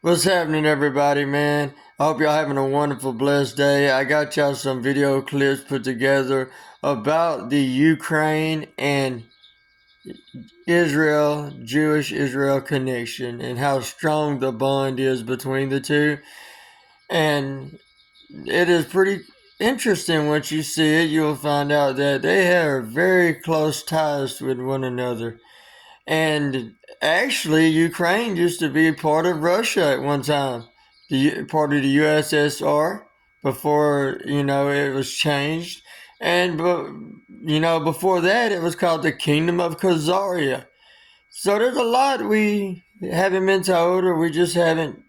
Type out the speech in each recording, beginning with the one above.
What's happening, everybody, man? I hope y'all having a wonderful, blessed day. I got y'all some video clips put together about the Ukraine and Israel, Jewish Israel connection and how strong the bond is between the two. And it is pretty interesting once you see it. You'll find out that they have very close ties with one another. And actually, Ukraine used to be part of Russia at one time, part of the USSR before it was changed. And before that, it was called the Kingdom of Khazaria. So there's a lot we haven't been told, or we just haven't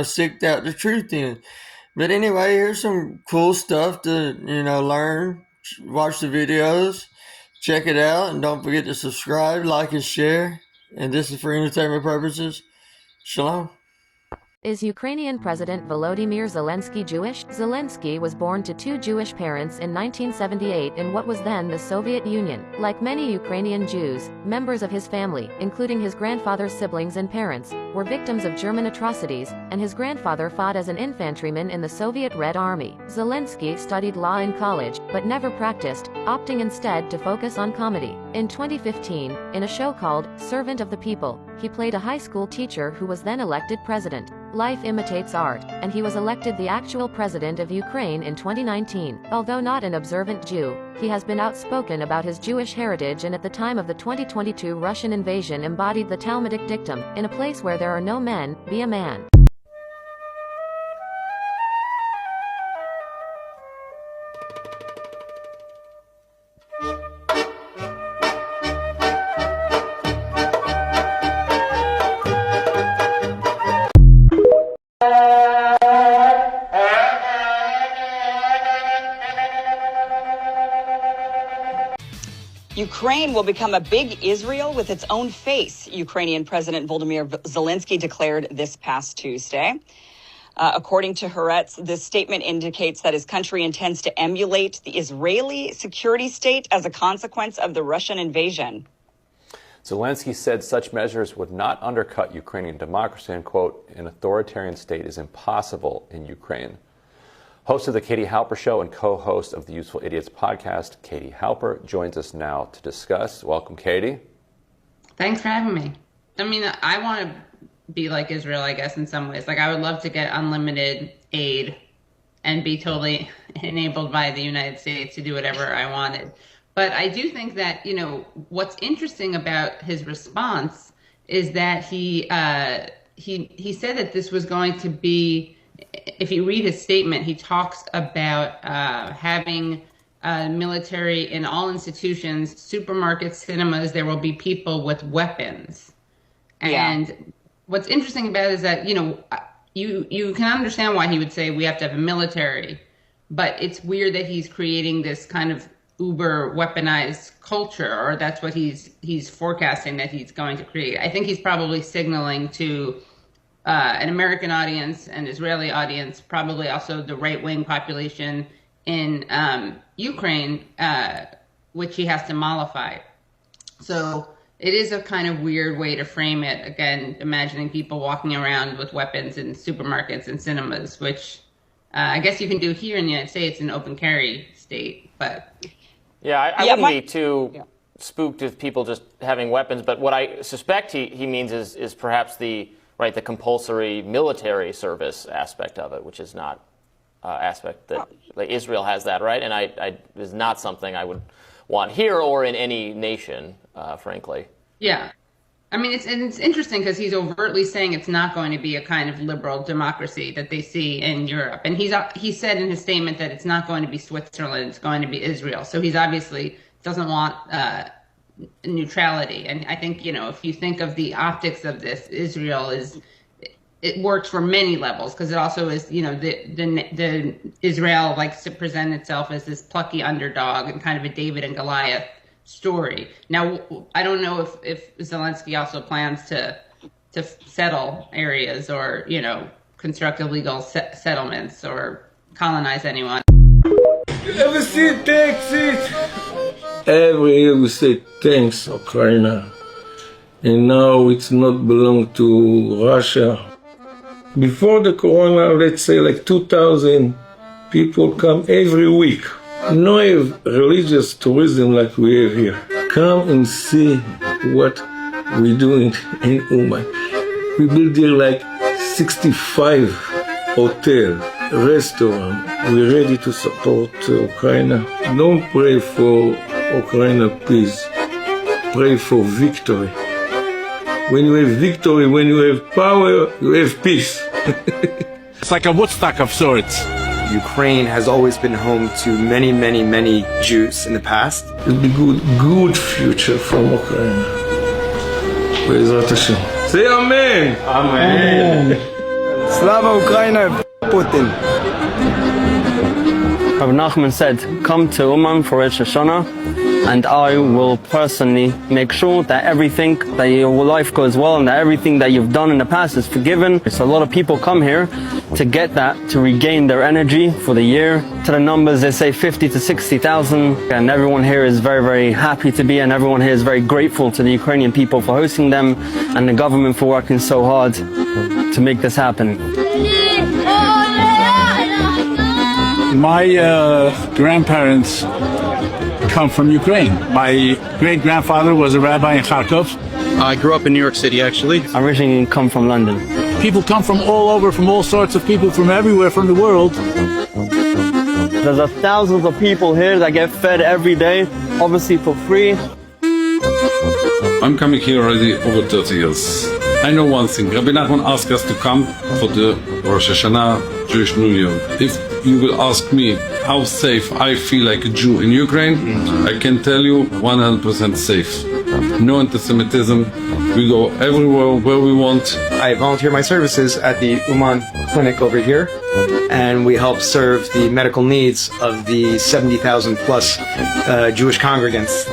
sicked out the truth in. But anyway, here's some cool stuff to learn. Watch the videos, check it out, and don't forget to subscribe, like, and share. And this is for entertainment purposes. Shalom. Is Ukrainian President Volodymyr Zelensky Jewish? Zelensky was born to two Jewish parents in 1978 in what was then the Soviet Union. Like many Ukrainian Jews, members of his family, including his grandfather's siblings and parents, were victims of German atrocities, and his grandfather fought as an infantryman in the Soviet Red Army. Zelensky studied law in college, but never practiced, opting instead to focus on comedy. In 2015, in a show called Servant of the People, he played a high school teacher who was then elected president. Life imitates art, and he was elected the actual president of Ukraine in 2019. Although not an observant Jew, he has been outspoken about his Jewish heritage, and at the time of the 2022 Russian invasion embodied the Talmudic dictum, "In a place where there are no men, be a man." Ukraine will become a big Israel with its own face, Ukrainian President Volodymyr Zelensky declared this past Tuesday. According to Haaretz, this statement indicates that his country intends to emulate the Israeli security state as a consequence of the Russian invasion. Zelensky said such measures would not undercut Ukrainian democracy and, quote, "an authoritarian state is impossible in Ukraine." Host of the Katie Halper Show and co-host of the Useful Idiots podcast, Katie Halper, joins us now to discuss. Welcome, Katie. Thanks for having me. I mean, I want to be like Israel, I guess, in some ways. Like, I would love to get unlimited aid and be totally enabled by the United States to do whatever I wanted. But I do think that, what's interesting about his response is that he said that this was going to be, if you read his statement, he talks about having military in all institutions, supermarkets, cinemas. There will be people with weapons. And what's interesting about it is that, you can understand why he would say we have to have a military, but it's weird that he's creating this kind of uber weaponized culture, or that's what he's forecasting that he's going to create. I think he's probably signaling to an American audience, an Israeli audience, probably also the right-wing population in Ukraine, which he has to mollify. So it is a kind of weird way to frame it. Again, imagining people walking around with weapons in supermarkets and cinemas, which I guess you can do here in the United States, in open carry state. But I wouldn't be too spooked with people just having weapons. But what I suspect he means is perhaps the compulsory military service aspect of it, which is not aspect that Israel has that, right? And I is not something I would want here or in any nation, frankly. Yeah. I mean, it's interesting because he's overtly saying it's not going to be a kind of liberal democracy that they see in Europe. And he said in his statement that it's not going to be Switzerland, it's going to be Israel. So he's obviously doesn't want neutrality. And I think, if you think of the optics of this, Israel it works for many levels, because it also is, the Israel likes to present itself as this plucky underdog and kind of a David and Goliath story. Now, I don't know if Zelensky also plans to settle areas or, construct illegal settlements or colonize anyone. You ever see Texas? Every year we say thanks, Ukraine. And now it's not belong to Russia. Before the corona, let's say like 2,000 people come every week. No religious tourism like we have here. Come and see what we're doing in Uman. We build here like 65 hotels, restaurants. We're ready to support Ukraine. Don't pray for Ukraine peace. Pray for victory. When you have victory, when you have power, you have peace. It's like a Woodstock of sorts. Ukraine has always been home to many, many, many Jews in the past. It'll be good future for Ukraine. Be'ezrat Hashem. Say Amen. Amen. Slava Ukraine, Putin. Rabbi Nachman said, come to Uman for Rosh Hashanah, and I will personally make sure that everything, that your life goes well and that everything that you've done in the past is forgiven. So a lot of people come here to get that, to regain their energy for the year. To the numbers, they say 50 to 60,000, and everyone here is very, very happy to be, and everyone here is very grateful to the Ukrainian people for hosting them and the government for working so hard to make this happen. My grandparents come from Ukraine. My great-grandfather was a rabbi in Kharkov. I grew up in New York City, actually. I originally come from London. People come from all over, from all sorts of people from everywhere from the world. There's thousands of people here that get fed every day, obviously for free. I'm coming here already over 30 years. I know one thing. Rabbi Nachman asked us to come for the Rosh Hashanah Jewish New Year. If you will ask me how safe I feel like a Jew in Ukraine, I can tell you 100% safe. No anti-Semitism. We go everywhere where we want. I volunteer my services at the Uman clinic over here, and we help serve the medical needs of the 70,000 plus Jewish congregants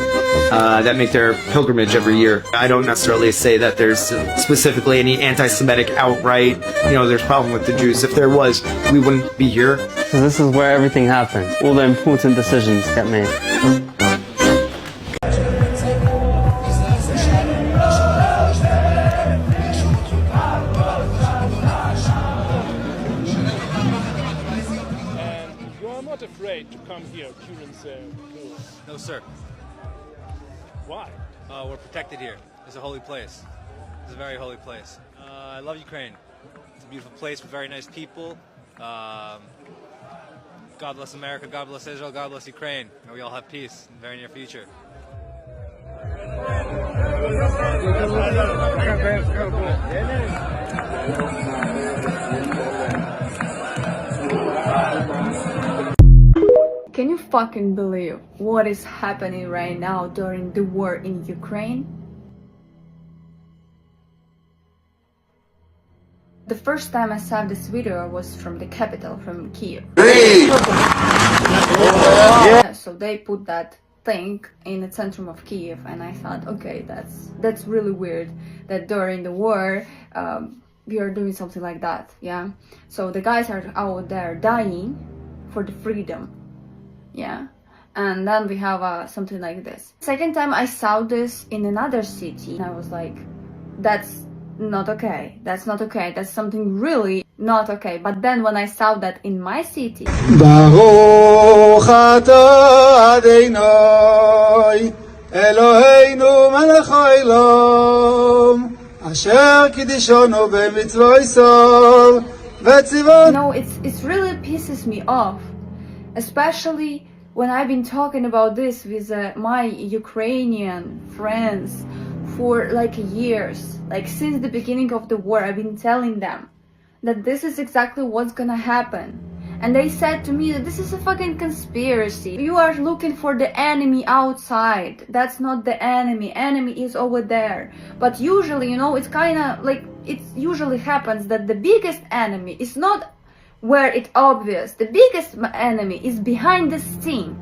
that make their pilgrimage every year. I don't necessarily say that there's specifically any anti-Semitic outright, there's a problem with the Jews. If there was, we wouldn't be here. So this is where everything happens. All the important decisions get made. Not afraid to come here during the tour? No, sir. Why? We're protected here. It's a holy place. It's a very holy place. I love Ukraine. It's a beautiful place with very nice people. God bless America, God bless Israel, God bless Ukraine. And we all have peace in the very near future. Can you fucking believe what is happening right now during the war in Ukraine? The first time I saw this video was from the capital, from Kiev. Yeah, so they put that thing in the center of Kiev, and I thought, okay, that's really weird that during the war we are doing something like that. Yeah, so the guys are out there dying for the freedom. Yeah, and then we have something like this. Second time I saw this in another city, I was like, that's not okay, that's not okay, that's something really not okay. But then when I saw that in my city, Baruch atah Adonai Eloheinu melech haolam asher kiddushonu b'mitzvosov v'tzivot. It's really pisses me off, especially when I've been talking about this with my Ukrainian friends for like years. Like since the beginning of the war, I've been telling them that this is exactly what's gonna happen. And they said to me that this is a fucking conspiracy. You are looking for the enemy outside. That's not the enemy. Enemy is over there. But usually, it's kind of like, it usually happens that the biggest enemy is not where it's obvious. The biggest enemy is behind the scene.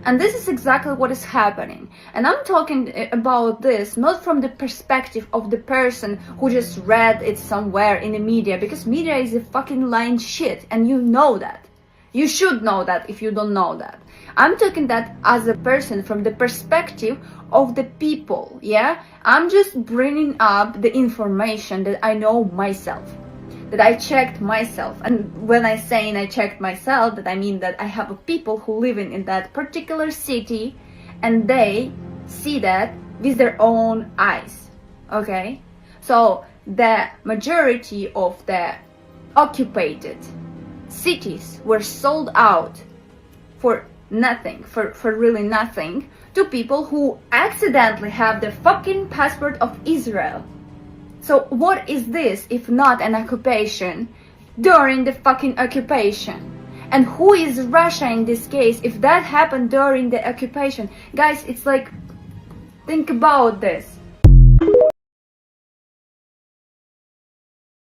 And this is exactly what is happening. And I'm talking about this not from the perspective of the person who just read it somewhere in the media, because media is a fucking lying shit, and you know that. You should know that if you don't know that. I'm talking that as a person from the perspective of the people, yeah? I'm just bringing up the information that I know myself. that I checked myself. And when I say I checked myself, that I mean that I have people who live in that particular city and they see that with their own eyes. Okay? So the majority of the occupied cities were sold out for nothing, for really nothing, to people who accidentally have the fucking passport of Israel. So what is this if not an occupation during the fucking occupation? And who is Russia in this case if that happened during the occupation? Guys, it's like, think about this.